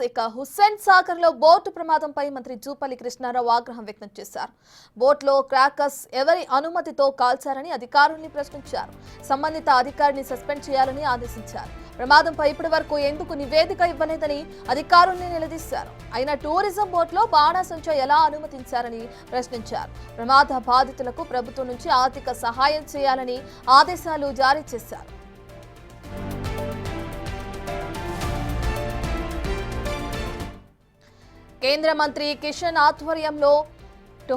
ఇక హుస్సేన్ సాగర్ లో బోటు ప్రమాదంపై మంత్రి జూపల్లి కృష్ణారావు ఆగ్రహం వ్యక్తం చేశారు. బోట్లో క్రాకర్స్ ఎవరి అనుమతితో కాల్చారని అధికారుల్ని ప్రశ్నించారు. సంబంధిత అధికారిని సస్పెండ్ చేయాలని ఆదేశించారు. ప్రమాదంపై ఇప్పటివరకు ఎందుకు నివేదిక ఇవ్వలేదని అధికారుల్ని నిలదీశారు. అయినా టూరిజం బోట్లో బాణాసంచా ఎలా అనుమతించారని ప్రశ్నించారు. ప్రమాద బాధితులకు ప్రభుత్వం నుంచి ఆర్థిక సహాయం చేయాలని ఆదేశాలు జారీ చేశారు. కేంద్ర మంత్రి కిషన్ ఆధ్వర్యంలో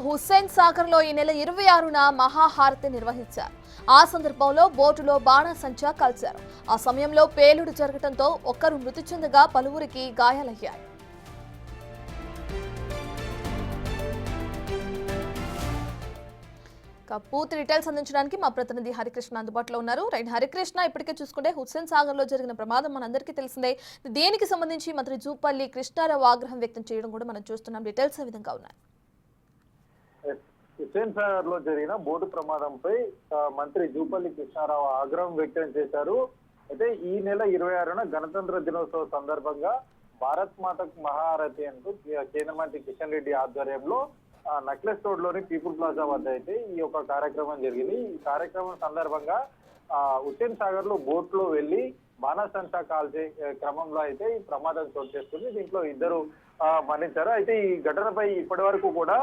హుస్సేన్ సాగర్ లో ఈ నెల 26న మహాహారతి నిర్వహించారు. ఆ సందర్భంలో బోటులో బాణాసంచా కాల్చారు. ఆ సమయంలో పేలుడు జరగడంతో ఒక్కరు మృతి చెందగా పలువురికి గాయాలయ్యాయి. పూర్తి డీటెయిల్స్ అందించడానికి మా ప్రతినిధి హరికృష్ణ అందుబాటులో ఉన్నారు. రైట్ హరికృష్ణ, ఇప్పటికే చూసుకుంటే హుస్సేన్ సాగర్ లో జరిగిన ప్రమాదం మనందరికీ తెలిసిందే. దీనికి సంబంధించి మంత్రి జూపల్లి కృష్ణారావు ఆగ్రహం వ్యక్తం చేయడం కూడా మనం చూస్తున్నాం. డీటెయిల్స్ ఏ విధంగా ఉన్నాయి? హుస్సేన్ సాగర్ లో జరిగిన బోటు ప్రమాదంపై మంత్రి జూపల్లి కృష్ణారావు ఆగ్రహం వ్యక్తం చేశారు. అయితే ఈ నెల 26న గణతంత్ర దినోత్సవ సందర్భంగా భారత్ మాతకు మహారథి అంటూ కేంద్ర మంత్రి కిషన్ రెడ్డి ఆధ్వర్యంలో నక్లెస్ రోడ్ లోని పీపుల్ ప్లాజా వద్ద అయితే ఈ యొక్క కార్యక్రమం జరిగింది. ఈ కార్యక్రమం సందర్భంగా హుస్సేన్ సాగర్ లో బోట్ లో వెళ్లి బాణాసంచా కాల్చే క్రమంలో అయితే ఈ ప్రమాదం చోటు చేసుకుంది. దీంట్లో ఇద్దరు మరణించారు. అయితే ఈ ఘటనపై ఇప్పటి వరకు కూడా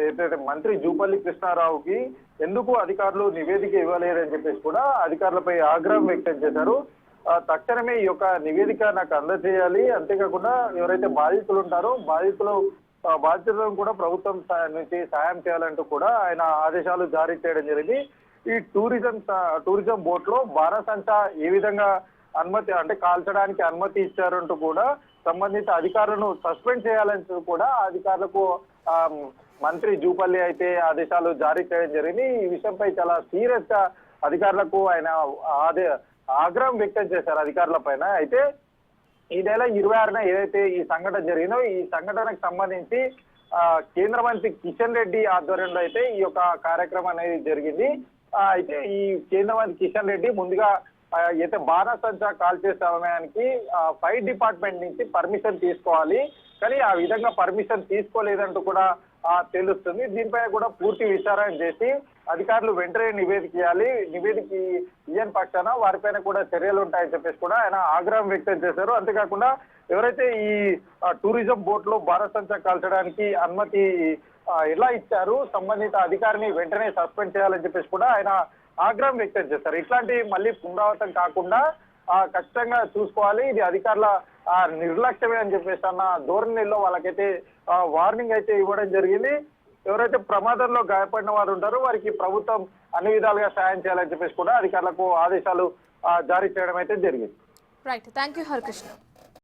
ఏదైతే మంత్రి జూపల్లి కృష్ణారావుకి ఎందుకు అధికారులు నివేదిక ఇవ్వలేదని చెప్పేసి కూడా అధికారులపై ఆగ్రహం వ్యక్తం చేశారు. తక్షణమే ఈ యొక్క నివేదిక నాకు అందజేయాలి, అంతేకాకుండా ఎవరైతే బాధితులు ఉంటారో బాధితులను కూడా ప్రభుత్వం నుంచి సాయం చేయాలంటూ కూడా ఆయన ఆదేశాలు జారీ చేయడం జరిగింది. ఈ టూరిజం బోట్ లో బాణాసంచా ఏ విధంగా అనుమతి అంటే కాల్చడానికి అనుమతి ఇచ్చారంటూ కూడా సంబంధిత అధికారులను సస్పెండ్ చేయాలని కూడా అధికారులకు మంత్రి జూపల్లి అయితే ఆదేశాలు జారీ చేయడం జరిగింది. ఈ విషయంపై చాలా సీరియస్ గా అధికారులకు ఆయన ఆగ్రహం వ్యక్తం చేశారు అధికారుల పైన. అయితే ఈ నెల 26న ఏదైతే ఈ సంఘటన జరిగిందో ఈ సంఘటనకు సంబంధించి కేంద్ర మంత్రి కిషన్ రెడ్డి ఆధ్వర్యంలో అయితే ఈ యొక్క కార్యక్రమం అనేది జరిగింది. అయితే ఈ కేంద్ర మంత్రి కిషన్ రెడ్డి ముందుగా అయితే బాణాసంచా కాల్చే సమయానికి ఫైర్ డిపార్ట్మెంట్ నుంచి పర్మిషన్ తీసుకోవాలి, కానీ ఆ విధంగా పర్మిషన్ తీసుకోలేదంటూ కూడా తెలుస్తుంది. దీనిపై కూడా పూర్తి విచారణ చేసి అధికారులు వెంటనే నివేదిక ఇవ్వాలి, నివేదిక ఇయ్యని పక్షాన వారిపైన కూడా చర్యలు ఉంటాయని చెప్పేసి కూడా ఆయన ఆగ్రహం వ్యక్తం చేశారు. అంతేకాకుండా ఎవరైతే ఈ టూరిజం బోట్ లో బాణాసంచా కాల్చడానికి అనుమతి ఎలా ఇచ్చారు, సంబంధిత అధికారిని వెంటనే సస్పెండ్ చేయాలని చెప్పేసి కూడా ఆయన ఆగ్రహం వ్యక్తం చేశారు. ఇట్లాంటివి మళ్ళీ పునరావృతం కాకుండా ఖచ్చితంగా చూసుకోవాలి, ఇది అధికారుల నిర్లక్ష్యమే అని చెప్పేసి అన్న ధోరణిలో వాళ్ళకైతే వార్నింగ్ అయితే ఇవ్వడం జరిగింది. ఎవరైతే ప్రమాదంలో గాయపడిన వారు ఉంటారో వారికి ప్రభుత్వం అన్ని విధాలుగా సాయం చేయాలని చెప్పేసి కూడా అధికారులకు ఆదేశాలు జారీ చేయడం అయితే జరిగింది. Right, thank you Harikrishna.